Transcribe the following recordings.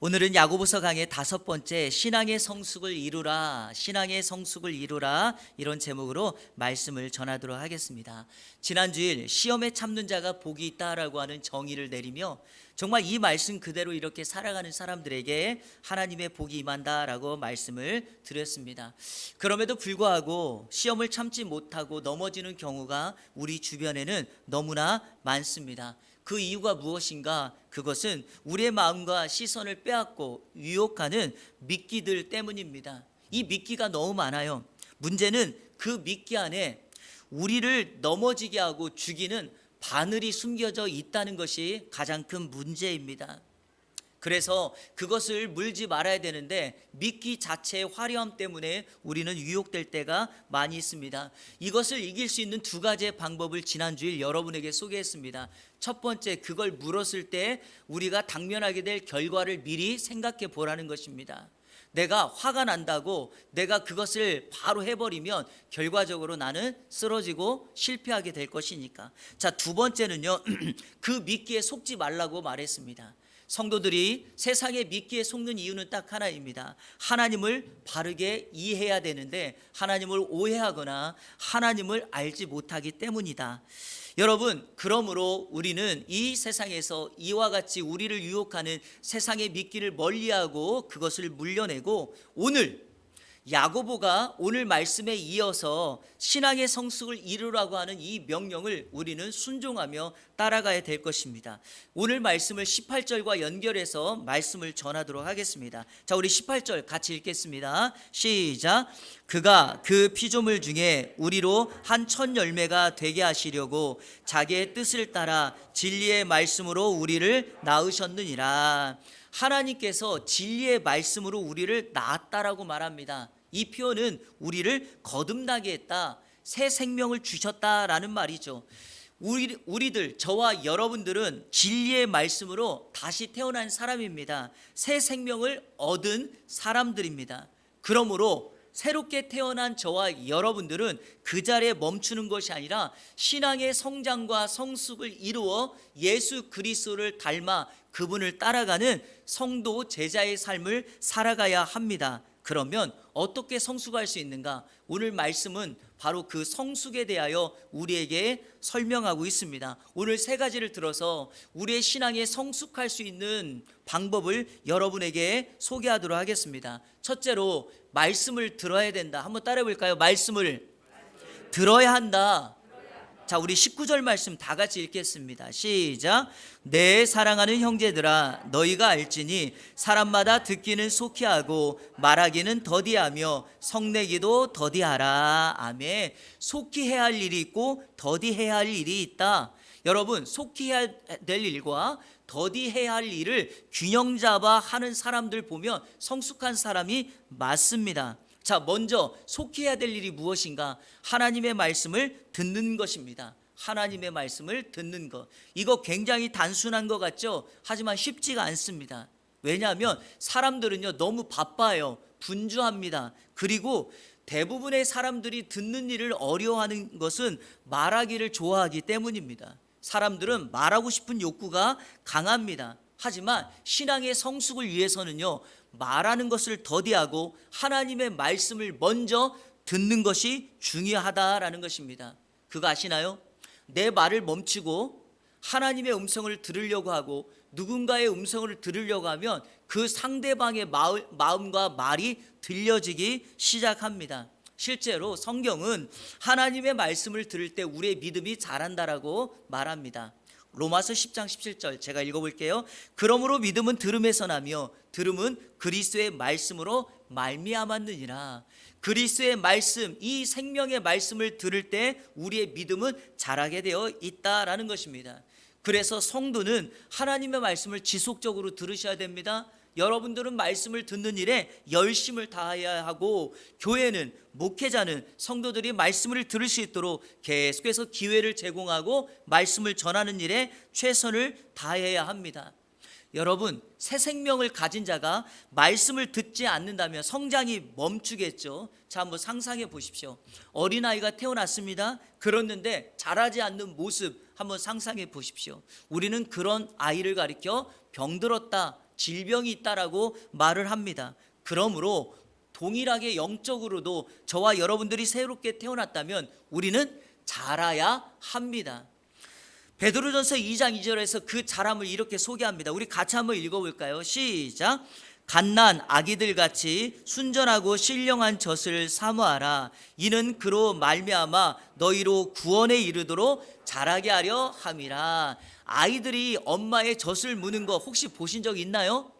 오늘은 야고보서 강의 5번째 신앙의 성숙을 이루라, 신앙의 성숙을 이루라, 이런 제목으로 말씀을 전하도록 하겠습니다. 지난 주일 시험에 참는 자가 복이 있다라고 하는 정의를 내리며 정말 이 말씀 그대로 이렇게 살아가는 사람들에게 하나님의 복이 임한다라고 말씀을 드렸습니다. 그럼에도 불구하고 시험을 참지 못하고 넘어지는 경우가 우리 주변에는 너무나 많습니다. 그 이유가 무엇인가? 그것은 우리의 마음과 시선을 빼앗고 유혹하는 미끼들 때문입니다. 이 미끼가 너무 많아요. 문제는 그 미끼 안에 우리를 넘어지게 하고 죽이는 바늘이 숨겨져 있다는 것이 가장 큰 문제입니다. 그래서 그것을 물지 말아야 되는데 미끼 자체의 화려함 때문에 우리는 유혹될 때가 많이 있습니다. 이것을 이길 수 있는 2가지의 방법을 지난주일 여러분에게 소개했습니다. 첫 번째, 그걸 물었을 때 우리가 당면하게 될 결과를 미리 생각해 보라는 것입니다. 내가 화가 난다고 내가 그것을 바로 해버리면 결과적으로 나는 쓰러지고 실패하게 될 것이니까. 자, 2번째는요 그 미끼에 속지 말라고 말했습니다. 성도들이 세상의 미끼에 속는 이유는 딱 하나입니다. 하나님을 바르게 이해해야 되는데 하나님을 오해하거나 하나님을 알지 못하기 때문이다. 여러분, 그러므로 우리는 이 세상에서 이와 같이 우리를 유혹하는 세상의 미끼를 멀리하고 그것을 물려내고 오늘 야고보가 오늘 말씀에 이어서 신앙의 성숙을 이루라고 하는 이 명령을 우리는 순종하며 따라가야 될 것입니다. 오늘 말씀을 18절과 연결해서 말씀을 전하도록 하겠습니다. 자, 우리 18절 같이 읽겠습니다. 시작. 그가 그 피조물 중에 우리로 한 첫 열매가 되게 하시려고 자기의 뜻을 따라 진리의 말씀으로 우리를 낳으셨느니라. 하나님께서 진리의 말씀으로 우리를 낳았다라고 말합니다. 이 표현은 우리를 거듭나게 했다, 새 생명을 주셨다라는 말이죠. 우리들, 저와 여러분들은 진리의 말씀으로 다시 태어난 사람입니다. 새 생명을 얻은 사람들입니다. 그러므로 새롭게 태어난 저와 여러분들은 그 자리에 멈추는 것이 아니라 신앙의 성장과 성숙을 이루어 예수 그리스도를 닮아 그분을 따라가는 성도 제자의 삶을 살아가야 합니다. 그러면 어떻게 성숙할 수 있는가? 오늘 말씀은 바로 그 성숙에 대하여 우리에게 설명하고 있습니다. 오늘 3가지를 들어서 우리의 신앙에 성숙할 수 있는 방법을 여러분에게 소개하도록 하겠습니다. 첫째로, 말씀을 들어야 된다. 한번 따라해 볼까요? 말씀을 들어야 한다. 자, 우리 19절 말씀 다 같이 읽겠습니다. 시작. 내 사랑하는 형제들아, 너희가 알지니 사람마다 듣기는 속히 하고 말하기는 더디하며 성내기도 더디하라. 아멘. 속히 해야 할 일이 있고 더디해야 할 일이 있다. 여러분, 속히 해야 될 일과 더디해야 할 일을 균형 잡아 하는 사람들 보면 성숙한 사람이 맞습니다. 자, 먼저 속히 해야 될 일이 무엇인가? 하나님의 말씀을 듣는 것입니다. 하나님의 말씀을 듣는 것. 이거 굉장히 단순한 것 같죠? 하지만 쉽지가 않습니다. 왜냐하면 사람들은요 너무 바빠요. 분주합니다. 그리고 대부분의 사람들이 듣는 일을 어려워하는 것은 말하기를 좋아하기 때문입니다. 사람들은 말하고 싶은 욕구가 강합니다. 하지만 신앙의 성숙을 위해서는요 말하는 것을 더디하고 하나님의 말씀을 먼저 듣는 것이 중요하다라는 것입니다. 그거 아시나요? 내 말을 멈추고 하나님의 음성을 들으려고 하고 누군가의 음성을 들으려고 하면 그 상대방의 마음과 말이 들려지기 시작합니다. 실제로 성경은 하나님의 말씀을 들을 때 우리의 믿음이 자란다라고 말합니다. 로마서 10장 17절 제가 읽어볼게요. 그러므로 믿음은 들음에서 나며 들음은 그리스도의 말씀으로 말미암았느니라. 그리스도의 말씀, 이 생명의 말씀을 들을 때 우리의 믿음은 자라게 되어 있다라는 것입니다. 그래서 성도는 하나님의 말씀을 지속적으로 들으셔야 됩니다. 여러분들은 말씀을 듣는 일에 열심을 다해야 하고 교회는, 목회자는 성도들이 말씀을 들을 수 있도록 계속해서 기회를 제공하고 말씀을 전하는 일에 최선을 다해야 합니다. 여러분, 새 생명을 가진 자가 말씀을 듣지 않는다면 성장이 멈추겠죠. 자, 한번 상상해 보십시오. 어린아이가 태어났습니다. 그랬는데 자라지 않는 모습 한번 상상해 보십시오. 우리는 그런 아이를 가리켜 병들었다, 질병이 있다라고 말을 합니다. 그러므로 동일하게 영적으로도 저와 여러분들이 새롭게 태어났다면 우리는 자라야 합니다. 베드로전서 2장 2절에서 그 자람을 이렇게 소개합니다. 우리 같이 한번 읽어볼까요? 시작. 갓난 아기들 같이 순전하고 신령한 젖을 사모하라. 이는 그로 말미암아 너희로 구원에 이르도록 자라게 하려 함이라. 아이들이 엄마의 젖을 무는 거 혹시 보신 적 있나요?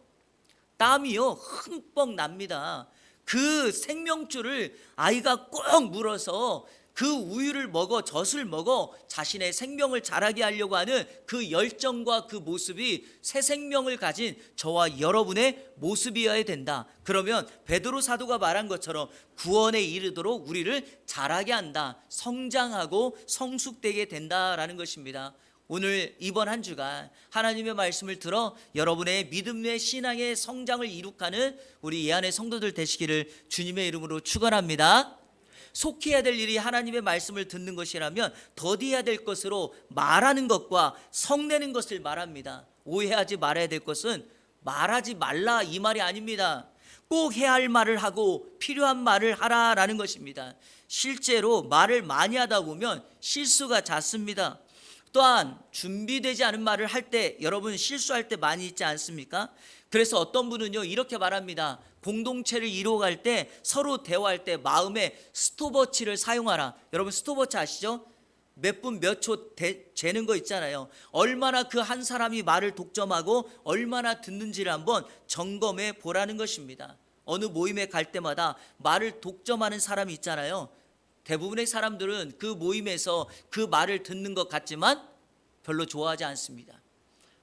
땀이요 흠뻑 납니다. 그 생명줄을 아이가 꼭 물어서 그 우유를 먹어 젖을 먹어 자신의 생명을 자라게 하려고 하는 그 열정과 그 모습이 새 생명을 가진 저와 여러분의 모습이어야 된다. 그러면 베드로 사도가 말한 것처럼 구원에 이르도록 우리를 자라게 한다. 성장하고 성숙되게 된다라는 것입니다. 오늘 이번 한 주간 하나님의 말씀을 들어 여러분의 믿음의 신앙의 성장을 이룩하는 우리 예안의 성도들 되시기를 주님의 이름으로 축원합니다. 속해야 될 일이 하나님의 말씀을 듣는 것이라면 더디해야 될 것으로 말하는 것과 성내는 것을 말합니다. 오해하지 말아야 될 것은 말하지 말라 이 말이 아닙니다. 꼭 해야 할 말을 하고 필요한 말을 하라라는 것입니다. 실제로 말을 많이 하다 보면 실수가 잦습니다. 또한 준비되지 않은 말을 할 때 여러분 실수할 때 많이 있지 않습니까? 그래서 어떤 분은요 이렇게 말합니다. 공동체를 이루어갈 때 서로 대화할 때 마음에 스톱워치를 사용하라. 여러분 스톱워치 아시죠? 몇 분 몇 초 재는 거 있잖아요. 얼마나 그 한 사람이 말을 독점하고 얼마나 듣는지를 한번 점검해 보라는 것입니다. 어느 모임에 갈 때마다 말을 독점하는 사람이 있잖아요. 대부분의 사람들은 그 모임에서 그 말을 듣는 것 같지만 별로 좋아하지 않습니다.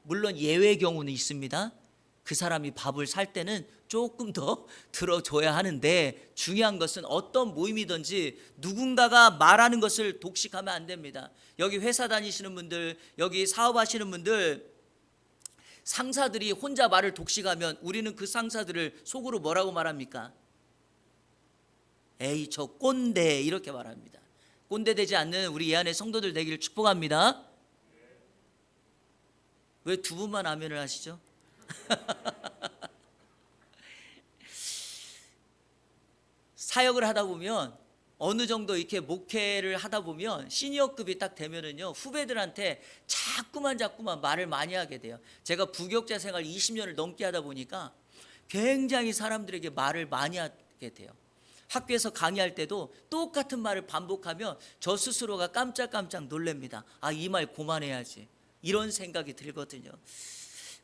물론 예외 경우는 있습니다. 그 사람이 밥을 살 때는 조금 더 들어줘야 하는데 중요한 것은 어떤 모임이든지 누군가가 말하는 것을 독식하면 안 됩니다. 여기 회사 다니시는 분들, 여기 사업하시는 분들, 상사들이 혼자 말을 독식하면 우리는 그 상사들을 속으로 뭐라고 말합니까? 에이 저 꼰대 이렇게 말합니다. 꼰대 되지 않는 우리 예안의 성도들 되기를 축복합니다. 왜 두 분만 아멘을 하시죠? 사역을 하다 보면 어느 정도 이렇게 목회를 하다 보면 시니어급이 딱 되면은요 후배들한테 자꾸만 말을 많이 하게 돼요. 제가 부교육자 생활 20년을 넘게 하다 보니까 굉장히 사람들에게 말을 많이 하게 돼요. 학교에서 강의할 때도 똑같은 말을 반복하면 저 스스로가 깜짝깜짝 놀랍니다. 아, 이 말 그만해야지 이런 생각이 들거든요.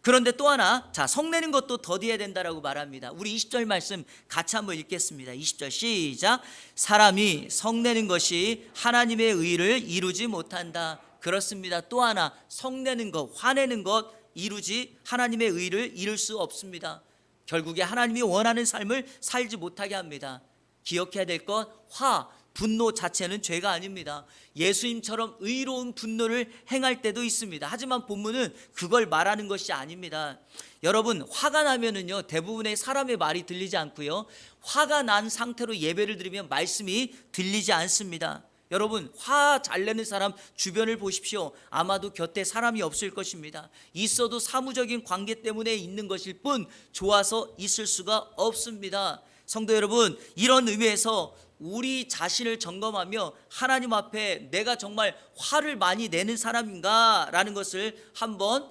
그런데 또 하나, 자 성내는 것도 더디해야 된다라고 말합니다. 우리 20절 말씀 같이 한번 읽겠습니다. 20절 시작. 사람이 성내는 것이 하나님의 의를 이루지 못한다. 그렇습니다. 또 하나, 성내는 것, 화내는 것 이루지 하나님의 의를 이룰 수 없습니다. 결국에 하나님이 원하는 삶을 살지 못하게 합니다. 기억해야 될 것, 분노 자체는 죄가 아닙니다. 예수님처럼 의로운 분노를 행할 때도 있습니다. 하지만 본문은 그걸 말하는 것이 아닙니다. 여러분 화가 나면은요 대부분의 사람의 말이 들리지 않고요 화가 난 상태로 예배를 드리면 말씀이 들리지 않습니다. 여러분 화 잘 내는 사람 주변을 보십시오. 아마도 곁에 사람이 없을 것입니다. 있어도 사무적인 관계 때문에 있는 것일 뿐 좋아서 있을 수가 없습니다. 성도 여러분, 이런 의미에서 우리 자신을 점검하며 하나님 앞에 내가 정말 화를 많이 내는 사람인가 라는 것을 한번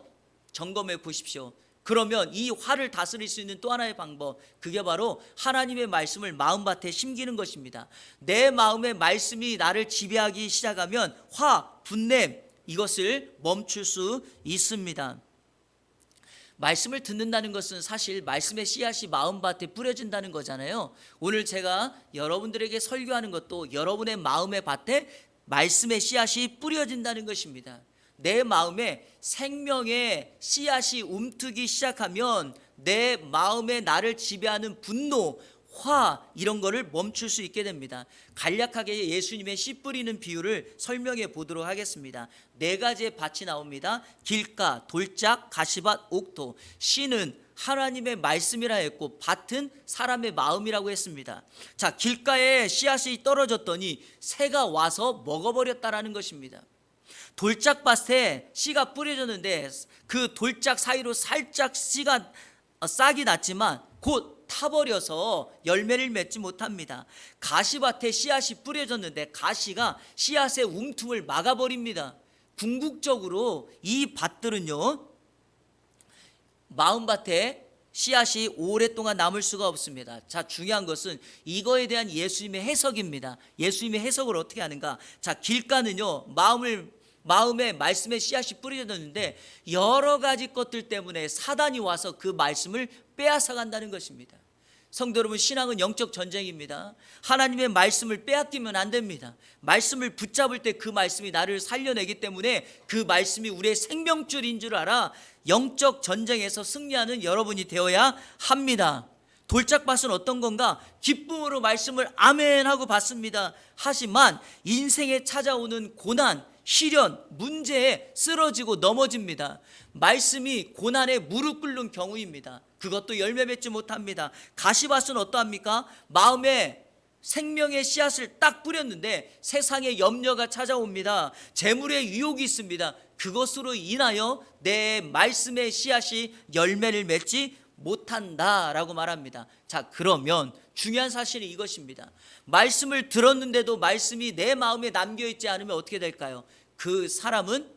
점검해 보십시오. 그러면 이 화를 다스릴 수 있는 또 하나의 방법, 그게 바로 하나님의 말씀을 마음밭에 심기는 것입니다. 내 마음의 말씀이 나를 지배하기 시작하면 분냄 이것을 멈출 수 있습니다. 말씀을 듣는다는 것은 사실 말씀의 씨앗이 마음밭에 뿌려진다는 거잖아요. 오늘 제가 여러분들에게 설교하는 것도 여러분의 마음의 밭에 말씀의 씨앗이 뿌려진다는 것입니다. 내 마음에 생명의 씨앗이 움트기 시작하면 내 마음에 나를 지배하는 분노, 이런 거를 멈출 수 있게 됩니다. 간략하게 예수님의 씨 뿌리는 비유를 설명해 보도록 하겠습니다. 4가지의 밭이 나옵니다. 길가, 돌짝, 가시밭, 옥토. 씨는 하나님의 말씀이라 했고 밭은 사람의 마음이라고 했습니다. 자, 길가에 씨앗이 떨어졌더니 새가 와서 먹어버렸다라는 것입니다. 돌짝밭에 씨가 뿌려졌는데 그 돌짝 사이로 살짝 씨가 싹이 났지만 곧 타버려서 열매를 맺지 못합니다. 가시밭에 씨앗이 뿌려졌는데 가시가 씨앗의 움틈을 막아버립니다. 궁극적으로 이 밭들은요, 마음밭에 씨앗이 오랫동안 남을 수가 없습니다. 자, 중요한 것은 이거에 대한 예수님의 해석입니다. 예수님의 해석을 어떻게 하는가? 자, 길가는요, 마음에 말씀의 씨앗이 뿌려졌는데 여러 가지 것들 때문에 사단이 와서 그 말씀을 빼앗아 간다는 것입니다. 성도 여러분, 신앙은 영적 전쟁입니다. 하나님의 말씀을 빼앗기면 안 됩니다. 말씀을 붙잡을 때 그 말씀이 나를 살려내기 때문에 그 말씀이 우리의 생명줄인 줄 알아 영적 전쟁에서 승리하는 여러분이 되어야 합니다. 돌짝밭은 어떤 건가? 기쁨으로 말씀을 아멘 하고 받습니다. 하지만 인생에 찾아오는 고난, 시련, 문제에 쓰러지고 넘어집니다. 말씀이 고난에 무릎 꿇는 경우입니다. 그것도 열매 맺지 못합니다. 가시밭은 어떠합니까? 마음에 생명의 씨앗을 딱 뿌렸는데 세상의 염려가 찾아옵니다. 재물의 유혹이 있습니다. 그것으로 인하여 내 말씀의 씨앗이 열매를 맺지 못한다라고 말합니다. 자, 그러면 중요한 사실은 이것입니다. 말씀을 들었는데도 말씀이 내 마음에 남겨있지 않으면 어떻게 될까요? 그 사람은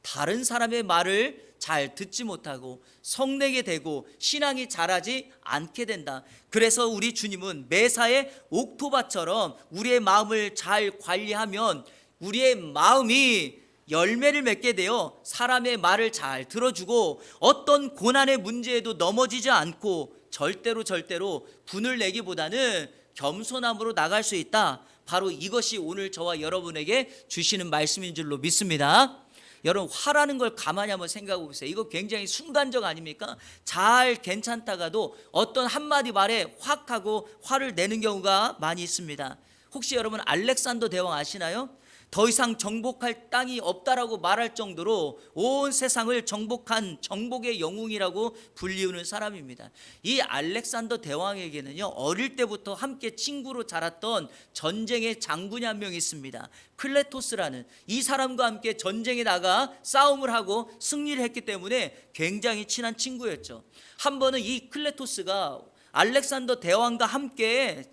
다른 사람의 말을 잘 듣지 못하고 성내게 되고 신앙이 자라지 않게 된다. 그래서 우리 주님은 매사에 옥토밭처럼 우리의 마음을 잘 관리하면 우리의 마음이 열매를 맺게 되어 사람의 말을 잘 들어주고 어떤 고난의 문제에도 넘어지지 않고 절대로 분을 내기보다는 겸손함으로 나갈 수 있다. 바로 이것이 오늘 저와 여러분에게 주시는 말씀인 줄로 믿습니다. 여러분, 화라는 걸 가만히 한번 생각해 보세요. 이거 굉장히 순간적 아닙니까? 잘 괜찮다가도 어떤 한마디 말에 확 하고 화를 내는 경우가 많이 있습니다. 혹시 여러분 알렉산더 대왕 아시나요? 더 이상 정복할 땅이 없다라고 말할 정도로 온 세상을 정복한 정복의 영웅이라고 불리우는 사람입니다. 이 알렉산더 대왕에게는요, 어릴 때부터 함께 친구로 자랐던 전쟁의 장군이 한 명 있습니다. 클레토스라는 이 사람과 함께 전쟁에 나가 싸움을 하고 승리를 했기 때문에 굉장히 친한 친구였죠. 한 번은 이 클레토스가 알렉산더 대왕과 함께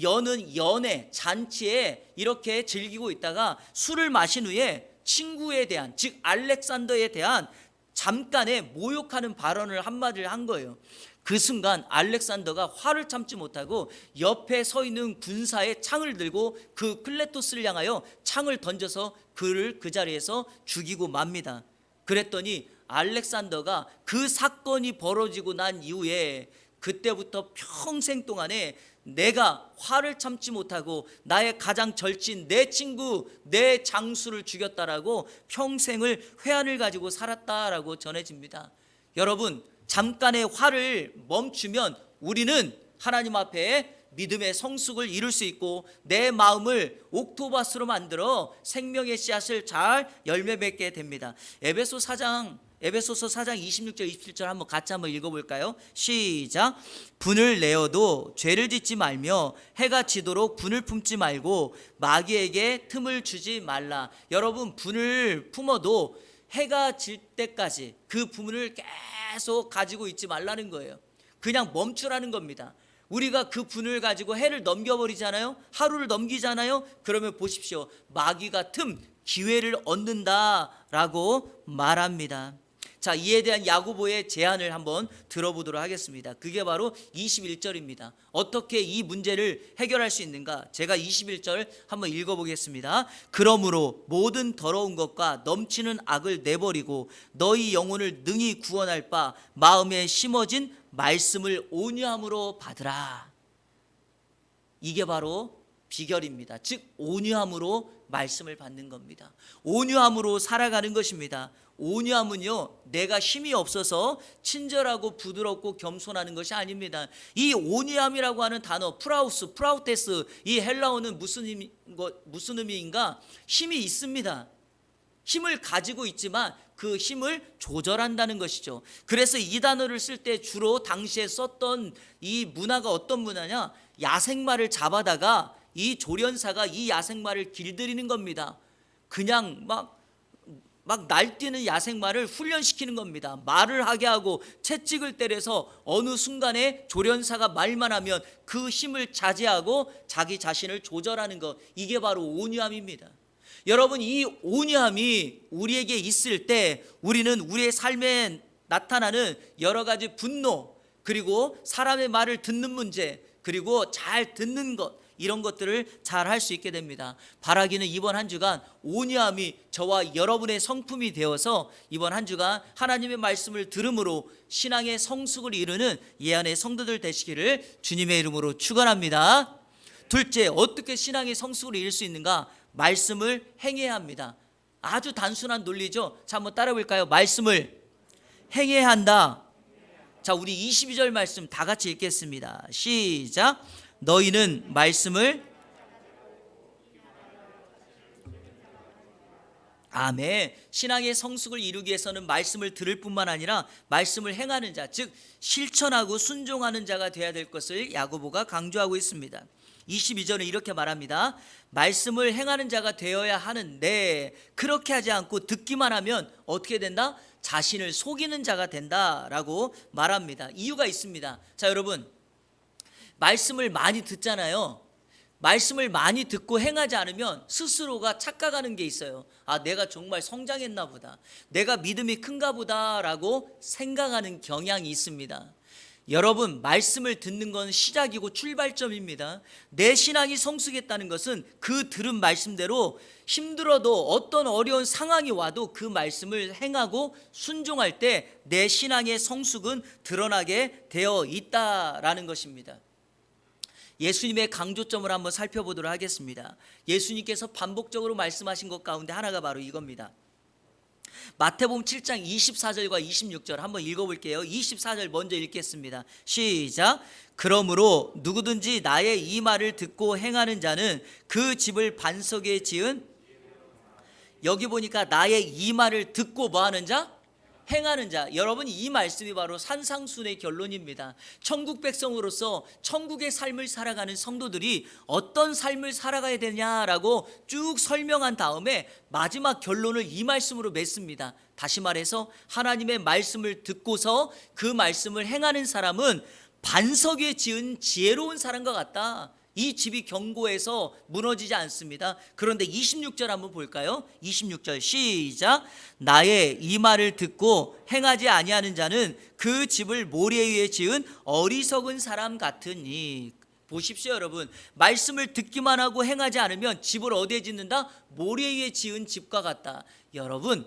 여는 연회 잔치에 이렇게 즐기고 있다가 술을 마신 후에 친구에 대한, 즉 알렉산더에 대한 잠깐의 모욕하는 발언을 한마디를 한 거예요. 그 순간 알렉산더가 화를 참지 못하고 옆에 서 있는 군사의 창을 들고 그 클레토스를 향하여 창을 던져서 그를 그 자리에서 죽이고 맙니다. 그랬더니 알렉산더가 그 사건이 벌어지고 난 이후에 그때부터 평생 동안에 내가 화를 참지 못하고 나의 가장 절친 내 친구, 내 장수를 죽였다라고 평생을 회한을 가지고 살았다라고 전해집니다. 여러분, 잠깐의 화를 멈추면 우리는 하나님 앞에 믿음의 성숙을 이룰 수 있고 내 마음을 옥토밭으로 만들어 생명의 씨앗을 잘 열매 맺게 됩니다. 에베소서 4장 26절 27절 한번 같이 한번 읽어볼까요? 시작. 분을 내어도 죄를 짓지 말며 해가 지도록 분을 품지 말고 마귀에게 틈을 주지 말라. 여러분, 분을 품어도 해가 질 때까지 그 분을 계속 가지고 있지 말라는 거예요. 그냥 멈추라는 겁니다. 우리가 그 분을 가지고 해를 넘겨버리잖아요. 하루를 넘기잖아요. 그러면 보십시오, 마귀가 기회를 얻는다라고 말합니다. 자, 이에 대한 야고보의 제안을 한번 들어보도록 하겠습니다. 그게 바로 21절입니다. 어떻게 이 문제를 해결할 수 있는가? 제가 21절 한번 읽어보겠습니다. 그러므로 모든 더러운 것과 넘치는 악을 내버리고 너희 영혼을 능히 구원할 바 마음에 심어진 말씀을 온유함으로 받으라. 이게 바로 비결입니다. 즉 온유함으로 말씀을 받는 겁니다. 온유함으로 살아가는 것입니다. 온유함은요, 내가 힘이 없어서 친절하고 부드럽고 겸손하는 것이 아닙니다. 이 온유함이라고 하는 단어 프라우테스, 이 헬라어는 무슨 의미인가? 힘이 있습니다. 힘을 가지고 있지만 그 힘을 조절한다는 것이죠. 그래서 이 단어를 쓸 때 주로 당시에 썼던 이 문화가 어떤 문화냐? 야생마를 잡아다가 이 조련사가 이 야생마를 길들이는 겁니다. 그냥 막 막 날뛰는 야생마를 훈련시키는 겁니다. 말을 하게 하고 채찍을 때려서 어느 순간에 조련사가 말만 하면 그 힘을 자제하고 자기 자신을 조절하는 것, 이게 바로 온유함입니다. 여러분, 이 온유함이 우리에게 있을 때 우리는 우리의 삶에 나타나는 여러 가지 분노, 그리고 사람의 말을 듣는 문제, 그리고 잘 듣는 것, 이런 것들을 잘 할 수 있게 됩니다. 바라기는 이번 한 주간 온유함이 저와 여러분의 성품이 되어서 이번 한 주간 하나님의 말씀을 들음으로 신앙의 성숙을 이루는 예언의 성도들 되시기를 주님의 이름으로 축원합니다. 둘째, 어떻게 신앙의 성숙을 이룰 수 있는가? 말씀을 행해야 합니다. 아주 단순한 논리죠. 자, 한번 따라 볼까요? 말씀을 행해야 한다. 자, 우리 22절 말씀 다 같이 읽겠습니다. 시작. 너희는 말씀을, 아멘. 신앙의 성숙을 이루기 위해서는 말씀을 들을 뿐만 아니라 말씀을 행하는 자, 즉 실천하고 순종하는 자가 되어야 될 것을 야고보가 강조하고 있습니다. 22절은 이렇게 말합니다. 말씀을 행하는 자가 되어야 하는데 그렇게 하지 않고 듣기만 하면 어떻게 된다? 자신을 속이는 자가 된다라고 말합니다. 이유가 있습니다. 자, 여러분, 말씀을 많이 듣잖아요. 말씀을 많이 듣고 행하지 않으면 스스로가 착각하는 게 있어요. 아, 내가 정말 성장했나 보다, 내가 믿음이 큰가 보다라고 생각하는 경향이 있습니다. 여러분, 말씀을 듣는 건 시작이고 출발점입니다. 내 신앙이 성숙했다는 것은 그 들은 말씀대로 힘들어도 어떤 어려운 상황이 와도 그 말씀을 행하고 순종할 때 내 신앙의 성숙은 드러나게 되어 있다라는 것입니다. 예수님의 강조점을 한번 살펴보도록 하겠습니다. 예수님께서 반복적으로 말씀하신 것 가운데 하나가 바로 이겁니다. 마태복음 7장 24절과 26절 한번 읽어볼게요. 24절 먼저 읽겠습니다. 시작. 그러므로 누구든지 나의 이 말을 듣고 행하는 자는 그 집을 반석에 지은, 여기 보니까 나의 이 말을 듣고 뭐 하는 자? 행하는 자. 여러분, 이 말씀이 바로 산상순의 결론입니다. 천국 백성으로서 천국의 삶을 살아가는 성도들이 어떤 삶을 살아가야 되냐라고 쭉 설명한 다음에 마지막 결론을 이 말씀으로 맺습니다. 다시 말해서 하나님의 말씀을 듣고서 그 말씀을 행하는 사람은 반석 위에 지은 지혜로운 사람과 같다. 이 집이 견고해서 무너지지 않습니다. 그런데 26절 한번 볼까요? 26절 시작. 나의 이 말을 듣고 행하지 아니하는 자는 그 집을 모래 위에 지은 어리석은 사람 같으니. 보십시오, 여러분. 말씀을 듣기만 하고 행하지 않으면 집을 어디에 짓는다? 모래 위에 지은 집과 같다. 여러분,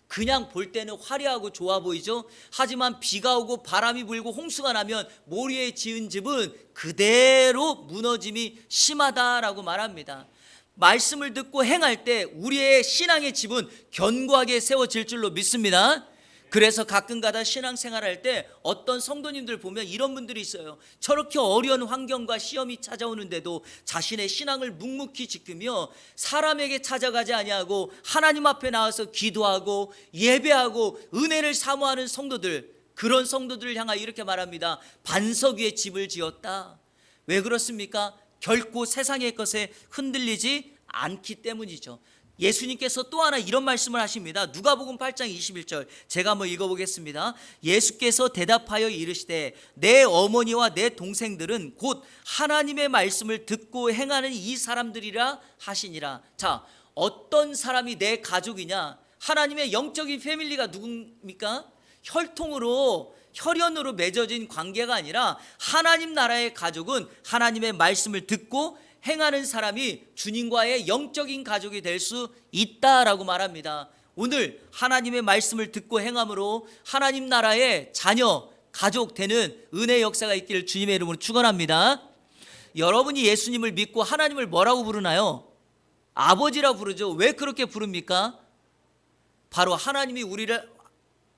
그냥 볼 때는 화려하고 좋아 보이죠? 하지만 비가 오고 바람이 불고 홍수가 나면 모래에 지은 집은 그대로 무너짐이 심하다라고 말합니다. 말씀을 듣고 행할 때 우리의 신앙의 집은 견고하게 세워질 줄로 믿습니다. 그래서 가끔가다 신앙생활할 때 어떤 성도님들 보면 이런 분들이 있어요. 저렇게 어려운 환경과 시험이 찾아오는데도 자신의 신앙을 묵묵히 지키며 사람에게 찾아가지 아니하고 하나님 앞에 나와서 기도하고 예배하고 은혜를 사모하는 성도들, 그런 성도들을 향하여 이렇게 말합니다. 반석 위에 집을 지었다. 왜 그렇습니까? 결코 세상의 것에 흔들리지 않기 때문이죠. 예수님께서 또 하나 이런 말씀을 하십니다. 누가복음 8장 21절 제가 한번 읽어보겠습니다. 예수께서 대답하여 이르시되 내 어머니와 내 동생들은 곧 하나님의 말씀을 듣고 행하는 이 사람들이라 하시니라. 자, 어떤 사람이 내 가족이냐? 하나님의 영적인 패밀리가 누굽니까? 혈연으로 맺어진 관계가 아니라 하나님 나라의 가족은 하나님의 말씀을 듣고 행하는 사람이 주님과의 영적인 가족이 될 수 있다라고 말합니다. 오늘 하나님의 말씀을 듣고 행함으로 하나님 나라의 자녀, 가족 되는 은혜의 역사가 있기를 주님의 이름으로 축원합니다. 여러분이 예수님을 믿고 하나님을 뭐라고 부르나요? 아버지라고 부르죠. 왜 그렇게 부릅니까? 바로 하나님이 우리를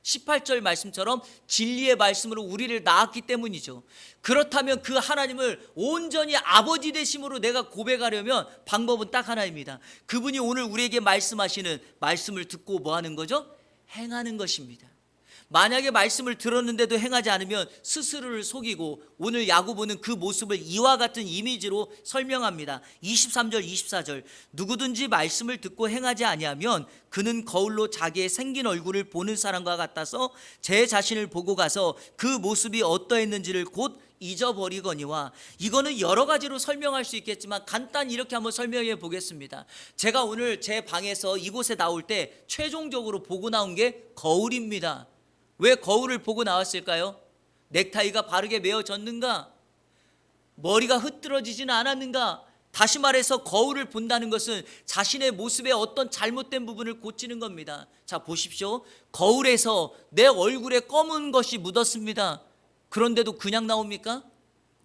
18절 말씀처럼 진리의 말씀으로 우리를 낳았기 때문이죠. 그렇다면 그 하나님을 온전히 아버지 되심으로 내가 고백하려면 방법은 딱 하나입니다. 그분이 오늘 우리에게 말씀하시는 말씀을 듣고 뭐 하는 거죠? 행하는 것입니다. 만약에 말씀을 들었는데도 행하지 않으면 스스로를 속이고, 오늘 야고보는 그 모습을 이와 같은 이미지로 설명합니다. 23절 24절, 누구든지 말씀을 듣고 행하지 아니하면 그는 거울로 자기의 생긴 얼굴을 보는 사람과 같아서 제 자신을 보고 가서 그 모습이 어떠했는지를 곧 잊어버리거니와. 이거는 여러 가지로 설명할 수 있겠지만 간단히 이렇게 한번 설명해 보겠습니다. 제가 오늘 제 방에서 이곳에 나올 때 최종적으로 보고 나온 게 거울입니다. 왜 거울을 보고 나왔을까요? 넥타이가 바르게 매어졌는가? 머리가 흐트러지지는 않았는가? 다시 말해서 거울을 본다는 것은 자신의 모습의 어떤 잘못된 부분을 고치는 겁니다. 자, 보십시오. 거울에서 내 얼굴에 검은 것이 묻었습니다. 그런데도 그냥 나옵니까?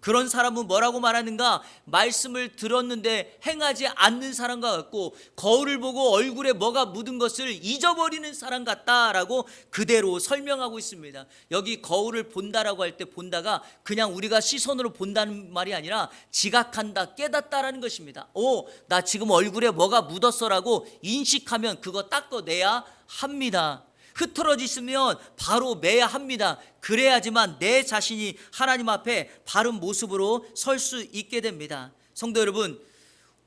그런 사람은 뭐라고 말하는가? 말씀을 들었는데 행하지 않는 사람과 같고, 거울을 보고 얼굴에 뭐가 묻은 것을 잊어버리는 사람 같다라고 그대로 설명하고 있습니다. 여기 거울을 본다라고 할 때 본다가 그냥 우리가 시선으로 본다는 말이 아니라 지각한다, 깨닫다라는 것입니다. 나 지금 얼굴에 뭐가 묻었어라고 인식하면 그거 닦아내야 합니다. 흐트러지시면 바로 매야 합니다. 그래야지만 내 자신이 하나님 앞에 바른 모습으로 설 수 있게 됩니다. 성도 여러분,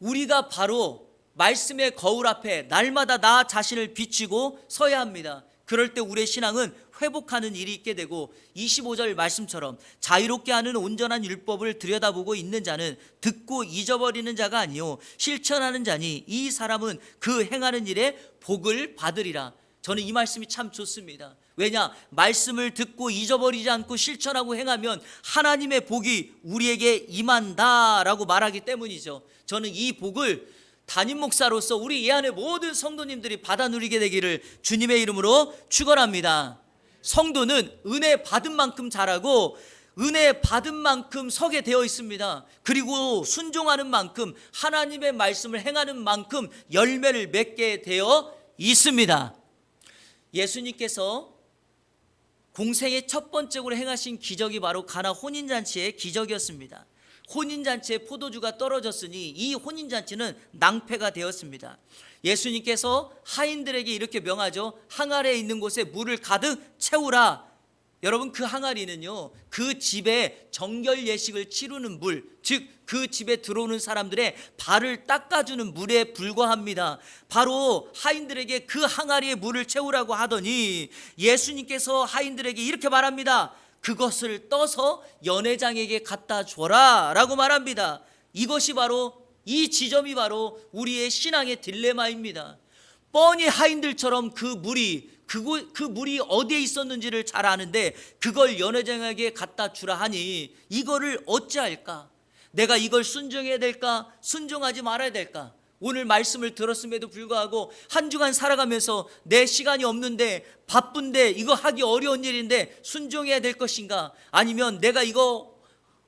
우리가 바로 말씀의 거울 앞에 날마다 나 자신을 비추고 서야 합니다. 그럴 때 우리의 신앙은 회복하는 일이 있게 되고, 25절 말씀처럼 자유롭게 하는 온전한 율법을 들여다보고 있는 자는 듣고 잊어버리는 자가 아니요 실천하는 자니 이 사람은 그 행하는 일에 복을 받으리라. 저는 이 말씀이 참 좋습니다. 왜냐? 말씀을 듣고 잊어버리지 않고 실천하고 행하면 하나님의 복이 우리에게 임한다라고 말하기 때문이죠. 저는 이 복을 담임 목사로서 우리 이 안에 모든 성도님들이 받아 누리게 되기를 주님의 이름으로 축원합니다. 성도는 은혜 받은 만큼 자라고 은혜 받은 만큼 서게 되어 있습니다. 그리고 순종하는 만큼, 하나님의 말씀을 행하는 만큼 열매를 맺게 되어 있습니다. 예수님께서 공생의 첫 번째로 행하신 기적이 바로 가나 혼인잔치의 기적이었습니다. 혼인잔치에 포도주가 떨어졌으니 이 혼인잔치는 낭패가 되었습니다. 예수님께서 하인들에게 이렇게 명하죠. 항아리에 있는 곳에 물을 가득 채우라. 여러분, 그 항아리는요, 그 집에 정결 예식을 치르는 물, 즉 그 집에 들어오는 사람들의 발을 닦아주는 물에 불과합니다. 바로 하인들에게 그 항아리에 물을 채우라고 하더니 예수님께서 하인들에게 이렇게 말합니다. 그것을 떠서 연회장에게 갖다 줘라 라고 말합니다. 이것이 바로, 이 지점이 바로 우리의 신앙의 딜레마입니다. 뻔히 하인들처럼 그 물이 어디에 있었는지를 잘 아는데 그걸 연회장에게 갖다 주라 하니 이거를 어찌할까? 내가 이걸 순종해야 될까? 순종하지 말아야 될까? 오늘 말씀을 들었음에도 불구하고 한 주간 살아가면서 내 시간이 없는데, 바쁜데, 이거 하기 어려운 일인데 순종해야 될 것인가? 아니면 내가 이거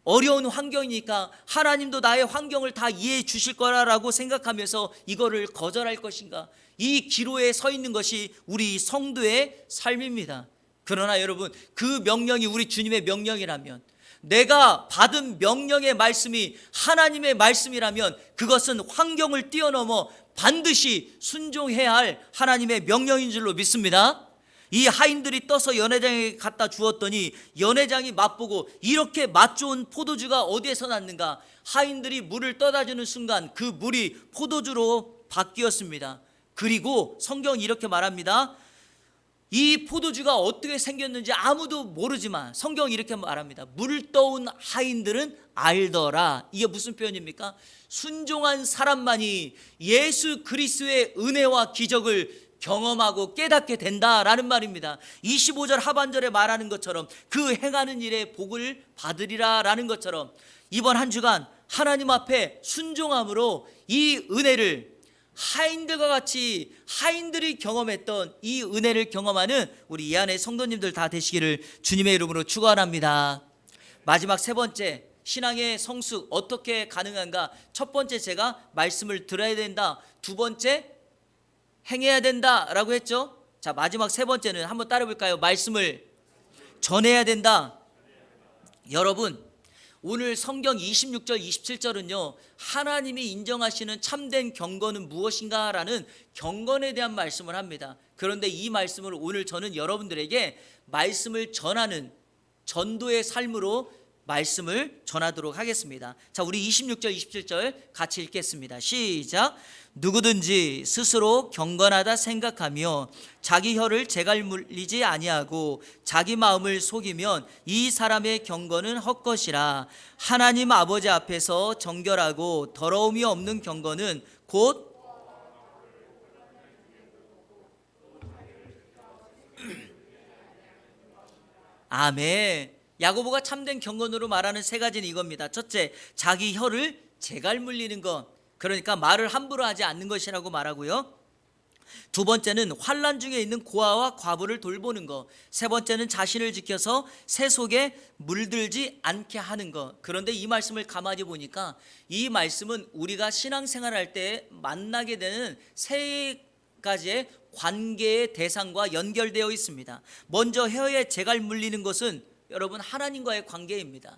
어려운 환경이니까 하나님도 나의 환경을 다 이해해 주실 거라고 생각하면서 이거를 거절할 것인가? 이 기로에 서 있는 것이 우리 성도의 삶입니다. 그러나 여러분, 그 명령이 우리 주님의 명령이라면, 내가 받은 명령의 말씀이 하나님의 말씀이라면 그것은 환경을 뛰어넘어 반드시 순종해야 할 하나님의 명령인 줄로 믿습니다. 이 하인들이 떠서 연회장에 갖다 주었더니 연회장이 맛보고 이렇게 맛 좋은 포도주가 어디에서 났는가? 하인들이 물을 떠다 주는 순간 그 물이 포도주로 바뀌었습니다. 그리고 성경이 이렇게 말합니다. 이 포도주가 어떻게 생겼는지 아무도 모르지만 성경이 이렇게 말합니다. 물 떠온 하인들은 알더라. 이게 무슨 표현입니까? 순종한 사람만이 예수 그리스도의 은혜와 기적을 경험하고 깨닫게 된다라는 말입니다. 25절 하반절에 말하는 것처럼 그 행하는 일에 복을 받으리라라는 것처럼 이번 한 주간 하나님 앞에 순종함으로 이 은혜를, 하인들과 같이 하인들이 경험했던 이 은혜를 경험하는 우리 이 안에 성도님들 다 되시기를 주님의 이름으로 축원합니다. 마지막 세 번째, 신앙의 성숙 어떻게 가능한가? 첫 번째, 제가 말씀을 들어야 된다. 두 번째, 행해야 된다라고 했죠. 자, 마지막 세 번째는 한번 따라 볼까요? 말씀을 전해야 된다. 여러분, 오늘 성경 26절 27절은요 하나님이 인정하시는 참된 경건은 무엇인가 라는 경건에 대한 말씀을 합니다. 그런데 이 말씀을 오늘 저는 여러분들에게 말씀을 전하는 전도의 삶으로 말씀을 전하도록 하겠습니다. 자, 우리 26절 27절 같이 읽겠습니다. 시작. 누구든지 스스로 경건하다 생각하며 자기 혀를 재갈 물리지 아니하고 자기 마음을 속이면 이 사람의 경건은 헛것이라. 하나님 아버지 앞에서 정결하고 더러움이 없는 경건은 곧 아멘. 야고보가 참된 경건으로 말하는 세 가지는 이겁니다. 첫째, 자기 혀를 재갈 물리는 것, 그러니까 말을 함부로 하지 않는 것이라고 말하고요. 두 번째는 환난 중에 있는 고아와 과부를 돌보는 것. 세 번째는 자신을 지켜서 새 속에 물들지 않게 하는 것. 그런데 이 말씀을 가만히 보니까 이 말씀은 우리가 신앙생활할 때 만나게 되는 세 가지의 관계의 대상과 연결되어 있습니다. 먼저 혀에 재갈 물리는 것은 여러분 하나님과의 관계입니다.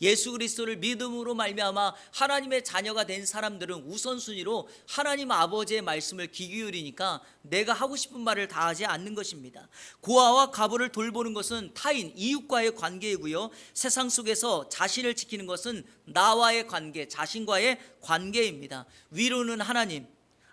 예수 그리스도를 믿음으로 말미암아 하나님의 자녀가 된 사람들은 우선순위로 하나님 아버지의 말씀을 귀 기울이니까 내가 하고 싶은 말을 다 하지 않는 것입니다. 고아와 과부를 돌보는 것은 타인, 이웃과의 관계이고요. 세상 속에서 자신을 지키는 것은 나와의 관계, 자신과의 관계입니다. 위로는 하나님,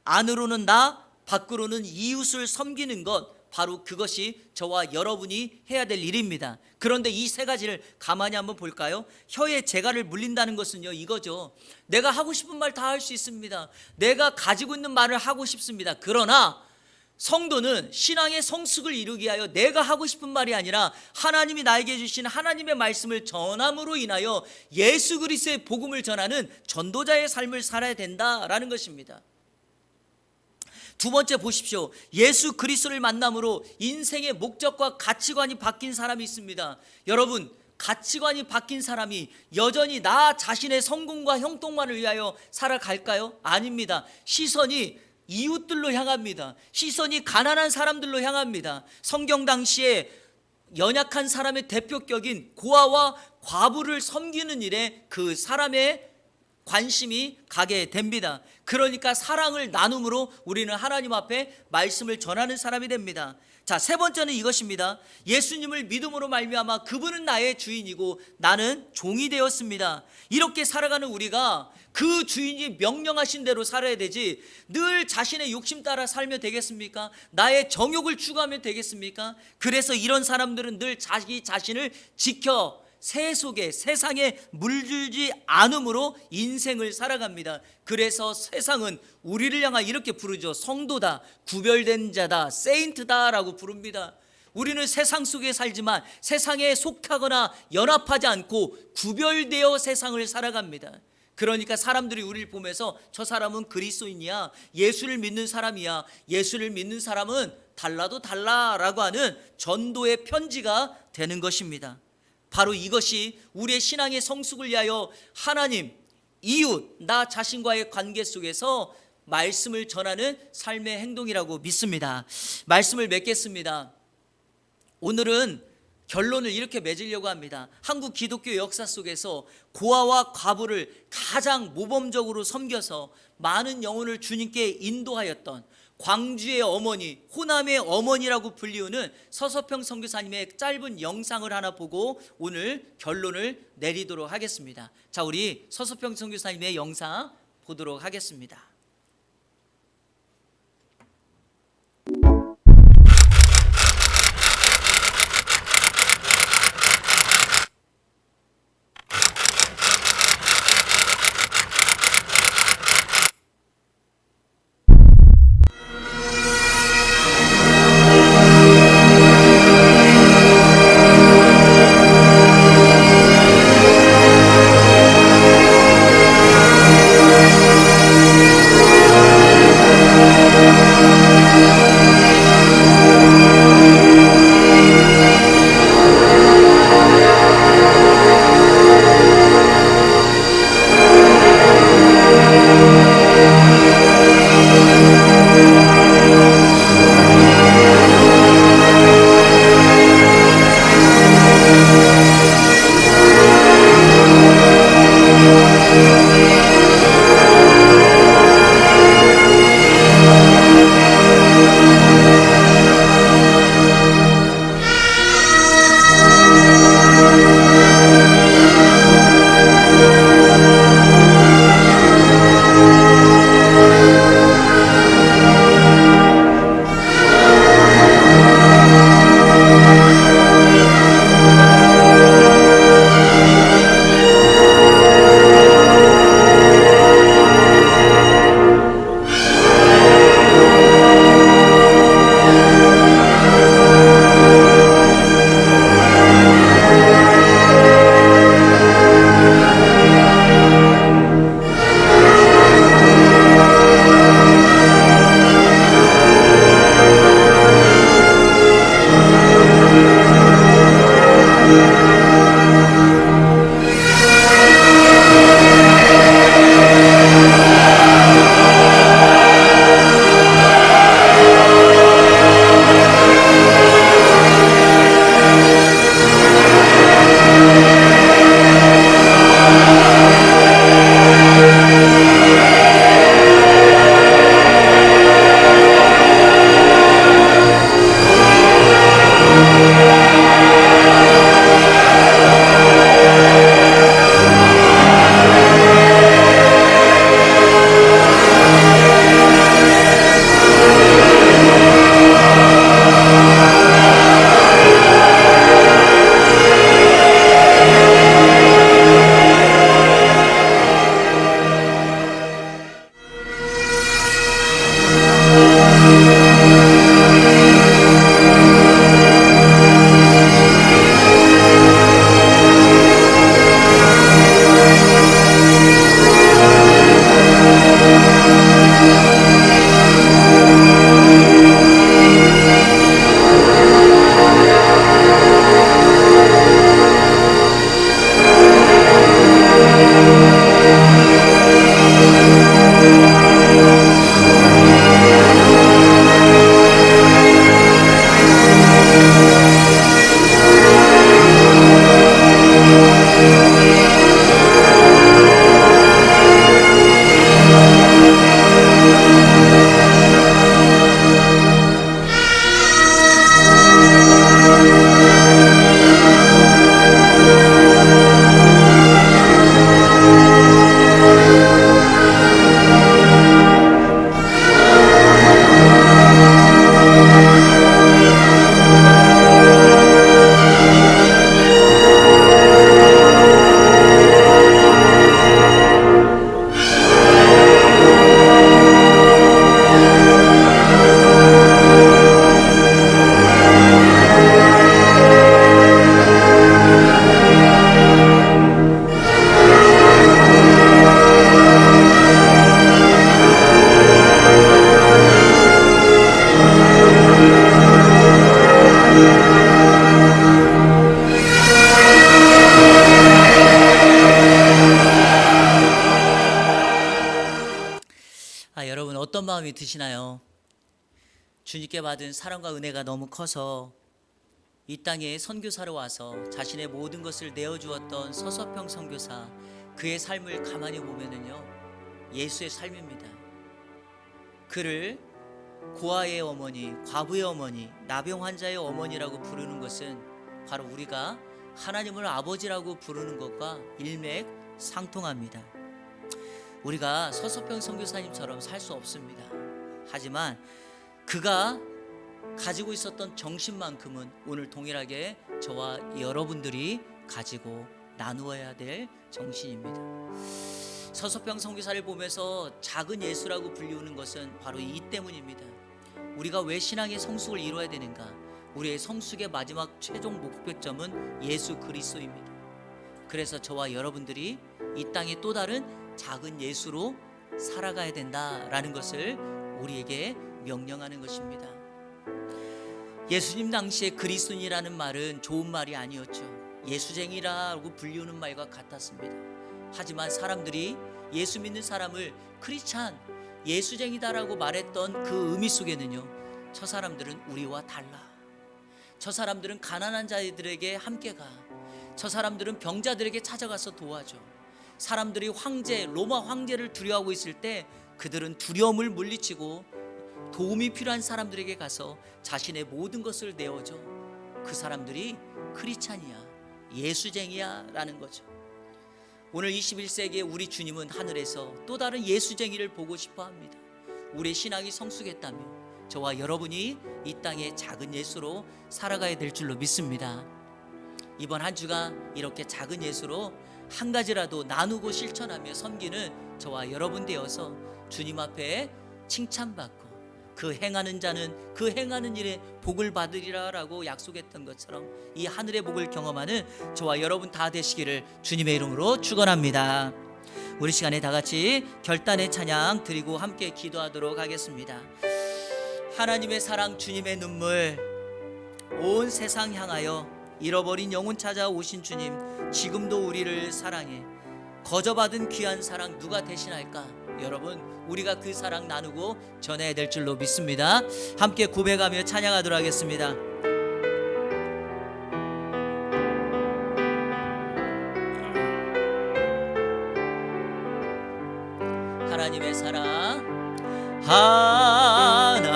안으로는 나, 밖으로는 이웃을 섬기는 것, 바로 그것이 저와 여러분이 해야 될 일입니다. 그런데 이 세 가지를 가만히 한번 볼까요? 혀에 재갈을 물린다는 것은요 이거죠. 내가 하고 싶은 말 다 할 수 있습니다. 내가 가지고 있는 말을 하고 싶습니다. 그러나 성도는 신앙의 성숙을 이루기 위하여 내가 하고 싶은 말이 아니라 하나님이 나에게 주신 하나님의 말씀을 전함으로 인하여 예수 그리스도의 복음을 전하는 전도자의 삶을 살아야 된다라는 것입니다. 두 번째 보십시오. 예수 그리스도를 만남으로 인생의 목적과 가치관이 바뀐 사람이 있습니다. 여러분, 가치관이 바뀐 사람이 여전히 나 자신의 성공과 형통만을 위하여 살아갈까요? 아닙니다. 시선이 이웃들로 향합니다. 시선이 가난한 사람들로 향합니다. 성경 당시에 연약한 사람의 대표격인 고아와 과부를 섬기는 일에 그 사람의 관심이 가게 됩니다. 그러니까 사랑을 나눔으로 우리는 하나님 앞에 말씀을 전하는 사람이 됩니다. 자, 세 번째는 이것입니다. 예수님을 믿음으로 말미암아 그분은 나의 주인이고 나는 종이 되었습니다. 이렇게 살아가는 우리가 그 주인이 명령하신 대로 살아야 되지 늘 자신의 욕심 따라 살면 되겠습니까? 나의 정욕을 추구하면 되겠습니까? 그래서 이런 사람들은 늘 자기 자신을 지켜 새 속에 세상에 물들지 않음으로 인생을 살아갑니다. 그래서 세상은 우리를 향하 이렇게 부르죠. 성도다, 구별된 자다, 세인트다라고 부릅니다. 우리는 세상 속에 살지만 세상에 속하거나 연합하지 않고 구별되어 세상을 살아갑니다. 그러니까 사람들이 우리를 보면서 저 사람은 그리스도인이야, 예수를 믿는 사람이야, 예수를 믿는 사람은 달라도 달라라고 하는 전도의 편지가 되는 것입니다. 바로 이것이 우리의 신앙의 성숙을 위하여 하나님, 이웃, 나 자신과의 관계 속에서 말씀을 전하는 삶의 행동이라고 믿습니다. 말씀을 맺겠습니다. 오늘은 결론을 이렇게 맺으려고 합니다. 한국 기독교 역사 속에서 고아와 과부를 가장 모범적으로 섬겨서 많은 영혼을 주님께 인도하였던 광주의 어머니, 호남의 어머니라고 불리우는 서서평 선교사님의 짧은 영상을 하나 보고 오늘 결론을 내리도록 하겠습니다. 자, 우리 서서평 선교사님의 영상 보도록 하겠습니다. 드시나요? 주님께 받은 사랑과 은혜가 너무 커서 이 땅에 선교사로 와서 자신의 모든 것을 내어주었던 서서평 선교사, 그의 삶을 가만히 보면은요, 예수의 삶입니다. 그를 고아의 어머니, 과부의 어머니, 나병 환자의 어머니라고 부르는 것은 바로 우리가 하나님을 아버지라고 부르는 것과 일맥상통합니다. 우리가 서서평 선교사님처럼 살 수 없습니다. 하지만 그가 가지고 있었던 정신만큼은 오늘 동일하게 저와 여러분들이 가지고 나누어야 될 정신입니다. 서서평 선교사를 보면서 작은 예수라고 불리우는 것은 바로 이 때문입니다. 우리가 왜 신앙의 성숙을 이루어야 되는가? 우리의 성숙의 마지막 최종 목표점은 예수 그리스도입니다. 그래서 저와 여러분들이 이 땅의 또 다른 작은 예수로 살아가야 된다라는 것을 우리에게 명령하는 것입니다. 예수님 당시에 그리스도인이라는 말은 좋은 말이 아니었죠. 예수쟁이라고 불리우는 말과 같았습니다. 하지만 사람들이 예수 믿는 사람을 크리스찬, 예수쟁이다라고 말했던 그 의미 속에는요, 저 사람들은 우리와 달라. 저 사람들은 가난한 자들에게 함께 가. 저 사람들은 병자들에게 찾아가서 도와줘. 사람들이 로마 황제를 두려워하고 있을 때 그들은 두려움을 물리치고 도움이 필요한 사람들에게 가서 자신의 모든 것을 내어줘. 그 사람들이 크리스찬이야, 예수쟁이야 라는 거죠. 오늘 21세기에 우리 주님은 하늘에서 또 다른 예수쟁이를 보고 싶어 합니다. 우리의 신앙이 성숙했다면 저와 여러분이 이 땅의 작은 예수로 살아가야 될 줄로 믿습니다. 이번 한 주가 이렇게 작은 예수로 한 가지라도 나누고 실천하며 섬기는 저와 여러분 되어서 주님 앞에 칭찬받고 그 행하는 자는 그 행하는 일에 복을 받으리라 라고 약속했던 것처럼 이 하늘의 복을 경험하는 저와 여러분 다 되시기를 주님의 이름으로 축원합니다. 우리 시간에 다 같이 결단의 찬양 드리고 함께 기도하도록 하겠습니다. 하나님의 사랑, 주님의 눈물, 온 세상 향하여 잃어버린 영혼 찾아오신 주님, 지금도 우리를 사랑해 거저받은 귀한 사랑 누가 대신할까? 여러분, 우리가 그 사랑 나누고 전해야 될 줄로 믿습니다. 함께 고백하며 찬양하도록 하겠습니다. 하나님의 사랑,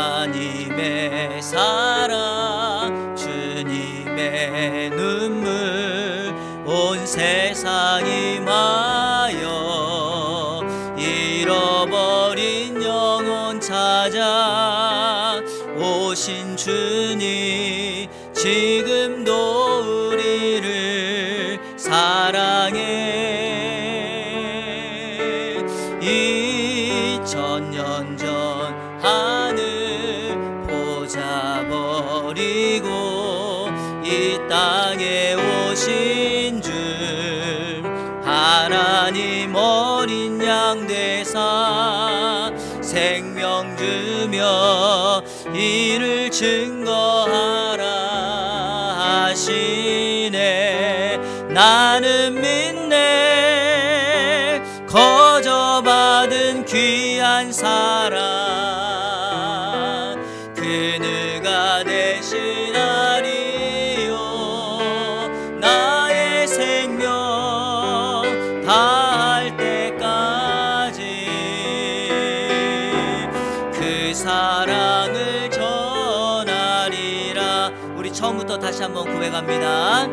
하나님의 사랑, 주님의 눈물, 온 세상이 마여 잃어버린 영혼 찾아 오신 주님, 지금도 우리를 사랑해. 2000년 전 하늘 보자 버리고 이 땅에 오신 주, 하나님 어린 양 되사 생명 주며 이를 증거하라 하시네. 나는 믿네 거저받은 귀한 사랑, 그누가 대신하리요 나의 생명 다할 때까지. 그 사랑을 전하리라. 우리 처음부터 다시 한번 고백합니다.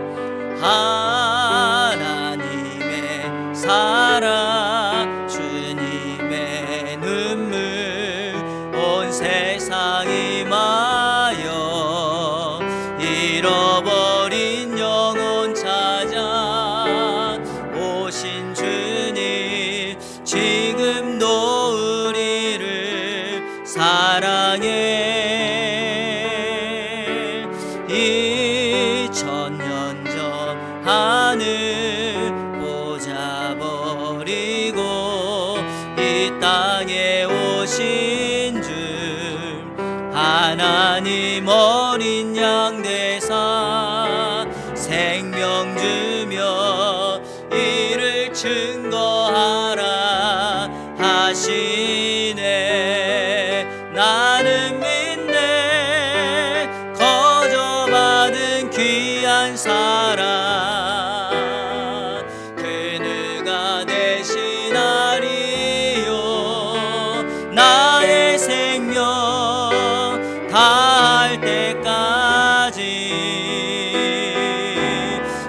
하나님의 사랑, 주님의 눈물, 온 세상이 마여 잃어버린 영혼 찾아 오신 주님, 지금도 우리를 사랑해. 2000년 전 하늘 보자 버리고 이 땅에 오신 주, 하나님 어린 양 되사 생명 주며 이를 증거하라 하시네. 갈 때까지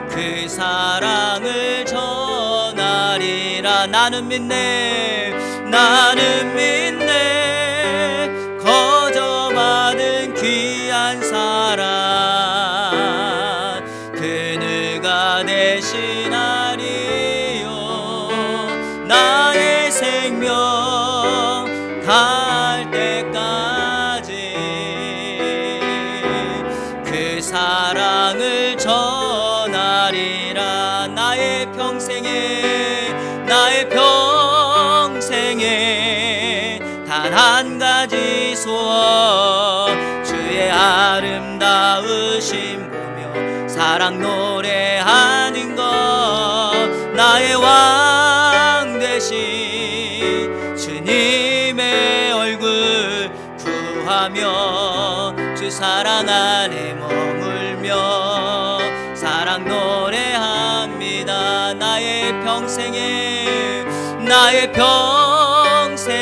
그 사랑을 전하리라. 나는 믿네, 나는 믿네, 거저받은 귀한 사랑 그누가 대신하리요. 나의 생명 갈 때까지 그 사랑을 전하리라. 나의 평생에, 나의 평생에 단 한 가지 소원, 주의 아름다우심 보며 사랑 노래하는 것. 나의 왕 되신 주님의 얼굴 구하며 주 사랑 안에 머물며 사랑 노래합니다. 나의 평생에, 나의 평생에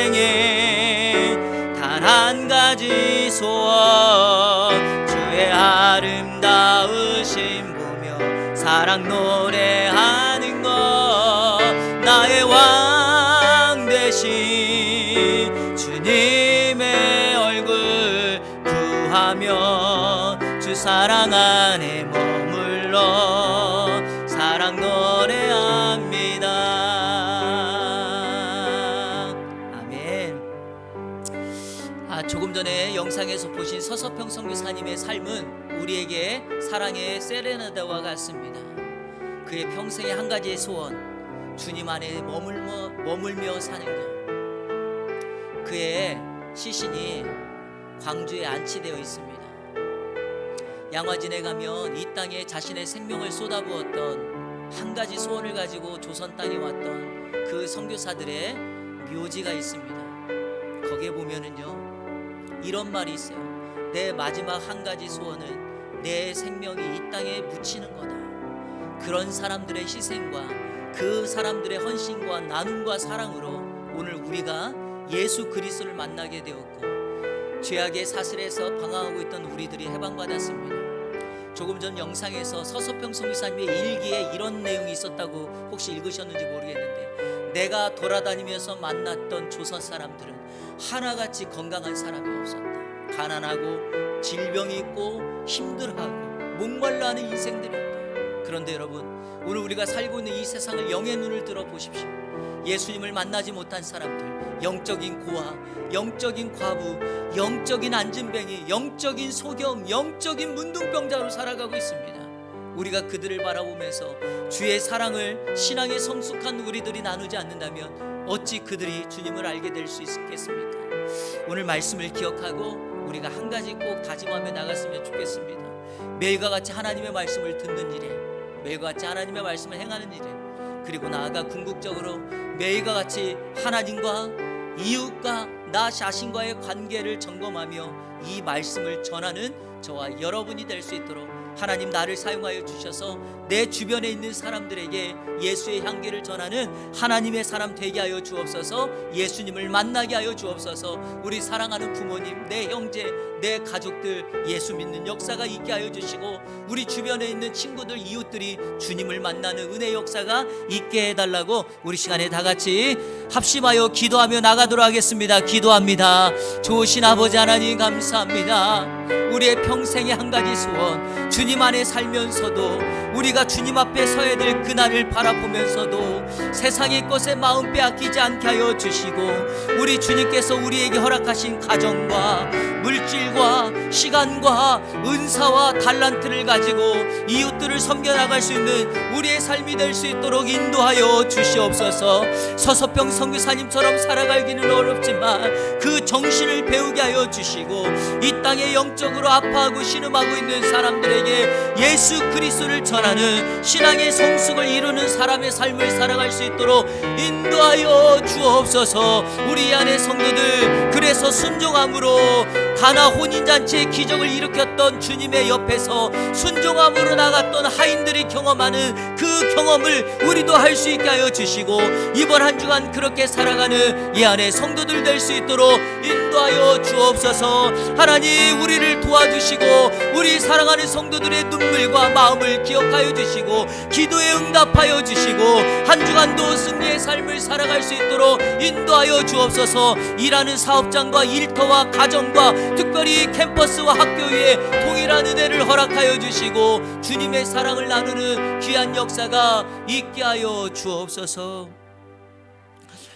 단 한 가지 소원, 주의 아름다우심 보며 사랑 노래하는 것. 나의 왕 되신 주님의 얼굴 구하며 주 사랑 안에 머물러 사랑 노래합니다. 아멘. 조금 전에 영상에서 보신 서서평 선교사님의 삶은 우리에게 사랑의 세레나데와 같습니다. 그의 평생의 한 가지의 소원, 주님 안에 머물며 사는 것. 그의 시신이 광주에 안치되어 있습니다. 양화진에 가면 이 땅에 자신의 생명을 쏟아부었던 한 가지 소원을 가지고 조선 땅에 왔던 그 선교사들의 묘지가 있습니다. 거기에 보면은요, 이런 말이 있어요. 내 마지막 한 가지 소원은 내 생명이 이 땅에 묻히는 거다. 그런 사람들의 희생과 그 사람들의 헌신과 나눔과 사랑으로 오늘 우리가 예수 그리스도를 만나게 되었고, 죄악의 사슬에서 방황하고 있던 우리들이 해방받았습니다. 조금 전 영상에서 서서평 선교사님의 일기에 이런 내용이 있었다고 혹시 읽으셨는지 모르겠는데, 내가 돌아다니면서 만났던 조선 사람들은 하나같이 건강한 사람이 없었다. 가난하고 질병이 있고 힘들어하고 목말라하는 인생들이었다. 그런데 여러분, 오늘 우리가 살고 있는 이 세상을 영의 눈을 들어 보십시오. 예수님을 만나지 못한 사람들, 영적인 고아, 영적인 과부, 영적인 안진뱅이, 영적인 소경, 영적인 문둥병자로 살아가고 있습니다. 우리가 그들을 바라보면서 주의 사랑을 신앙에 성숙한 우리들이 나누지 않는다면 어찌 그들이 주님을 알게 될 수 있겠습니까? 오늘 말씀을 기억하고 우리가 한 가지 꼭 다짐하며 나갔으면 좋겠습니다. 매일과 같이 하나님의 말씀을 듣는 일에, 매일과 같이 하나님의 말씀을 행하는 일에, 그리고 나아가 궁극적으로 매일과 같이 하나님과 이웃과 나 자신과의 관계를 점검하며 이 말씀을 전하는 저와 여러분이 될 수 있도록 하나님 나를 사용하여 주셔서 내 주변에 있는 사람들에게 예수의 향기를 전하는 하나님의 사람 되게 하여 주옵소서. 예수님을 만나게 하여 주옵소서. 우리 사랑하는 부모님, 내 형제, 내 가족들 예수 믿는 역사가 있게 하여 주시고, 우리 주변에 있는 친구들, 이웃들이 주님을 만나는 은혜 역사가 있게 해달라고 우리 시간에 다 같이 합심하여 기도하며 나가도록 하겠습니다. 기도합니다. 좋으신 아버지 하나님 감사합니다. 우리의 평생의 한 가지 소원, 주님 안에 살면서도 우리가 주님 앞에 서야 될 그날을 바라보면서도 세상의 것에 마음 빼앗기지 않게 하여 주시고, 우리 주님께서 우리에게 허락하신 가정과 물질과 시간과 은사와 달란트를 가지고 이웃들을 섬겨나갈 수 있는 우리의 삶이 될 수 있도록 인도하여 주시옵소서. 서서평 선교사님처럼 살아가기는 어렵지만 그 정신을 배우게 하여 주시고, 이 땅에 영적으로 아파하고 신음하고 있는 사람들에게 예수 그리스도를 전하는 신앙의 성숙을 이루는 사람의 삶을 살아갈 수 있도록 인도하여 주옵소서. 우리 안에 성도들 그래서 순종함으로 가나 혼인잔치의 기적을 일으켰던 주님의 옆에서 순종함으로 나갔던 하인들이 경험하는 그 경험을 우리도 할 수 있게 하여 주시고, 이번 한 주간 그렇게 살아가는 이 안에 성도들 될 수 있도록 인도하여 주옵소서. 하나님, 우리를 도와주시고 우리 사랑하는 성도들의 눈물과 마음을 기억하여 주시고 기도에 응답하여 주시고 한 주간도 승리의 삶을 살아갈 수 있도록 인도하여 주옵소서. 일하는 사업장과 일터와 가정과 특별히 캠퍼스와 학교 위에 동일한 은혜를 허락하여 주시고 주님의 사랑을 나누는 귀한 역사가 있게 하여 주옵소서.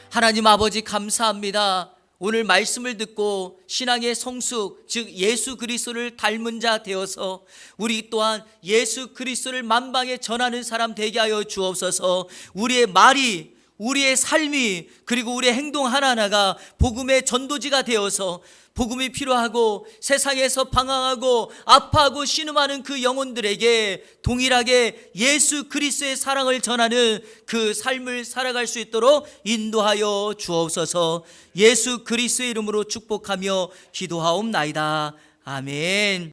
하나님 아버지, 감사합니다. 오늘 말씀을 듣고 신앙의 성숙, 즉 예수 그리스도를 닮은 자 되어서 우리 또한 예수 그리스도를 만방에 전하는 사람 되게 하여 주옵소서. 우리의 말이, 우리의 삶이, 그리고 우리의 행동 하나하나가 복음의 전도지가 되어서 복음이 필요하고 세상에서 방황하고 아파하고 신음하는 그 영혼들에게 동일하게 예수 그리스도의 사랑을 전하는 그 삶을 살아갈 수 있도록 인도하여 주옵소서. 예수 그리스도의 이름으로 축복하며 기도하옵나이다. 아멘.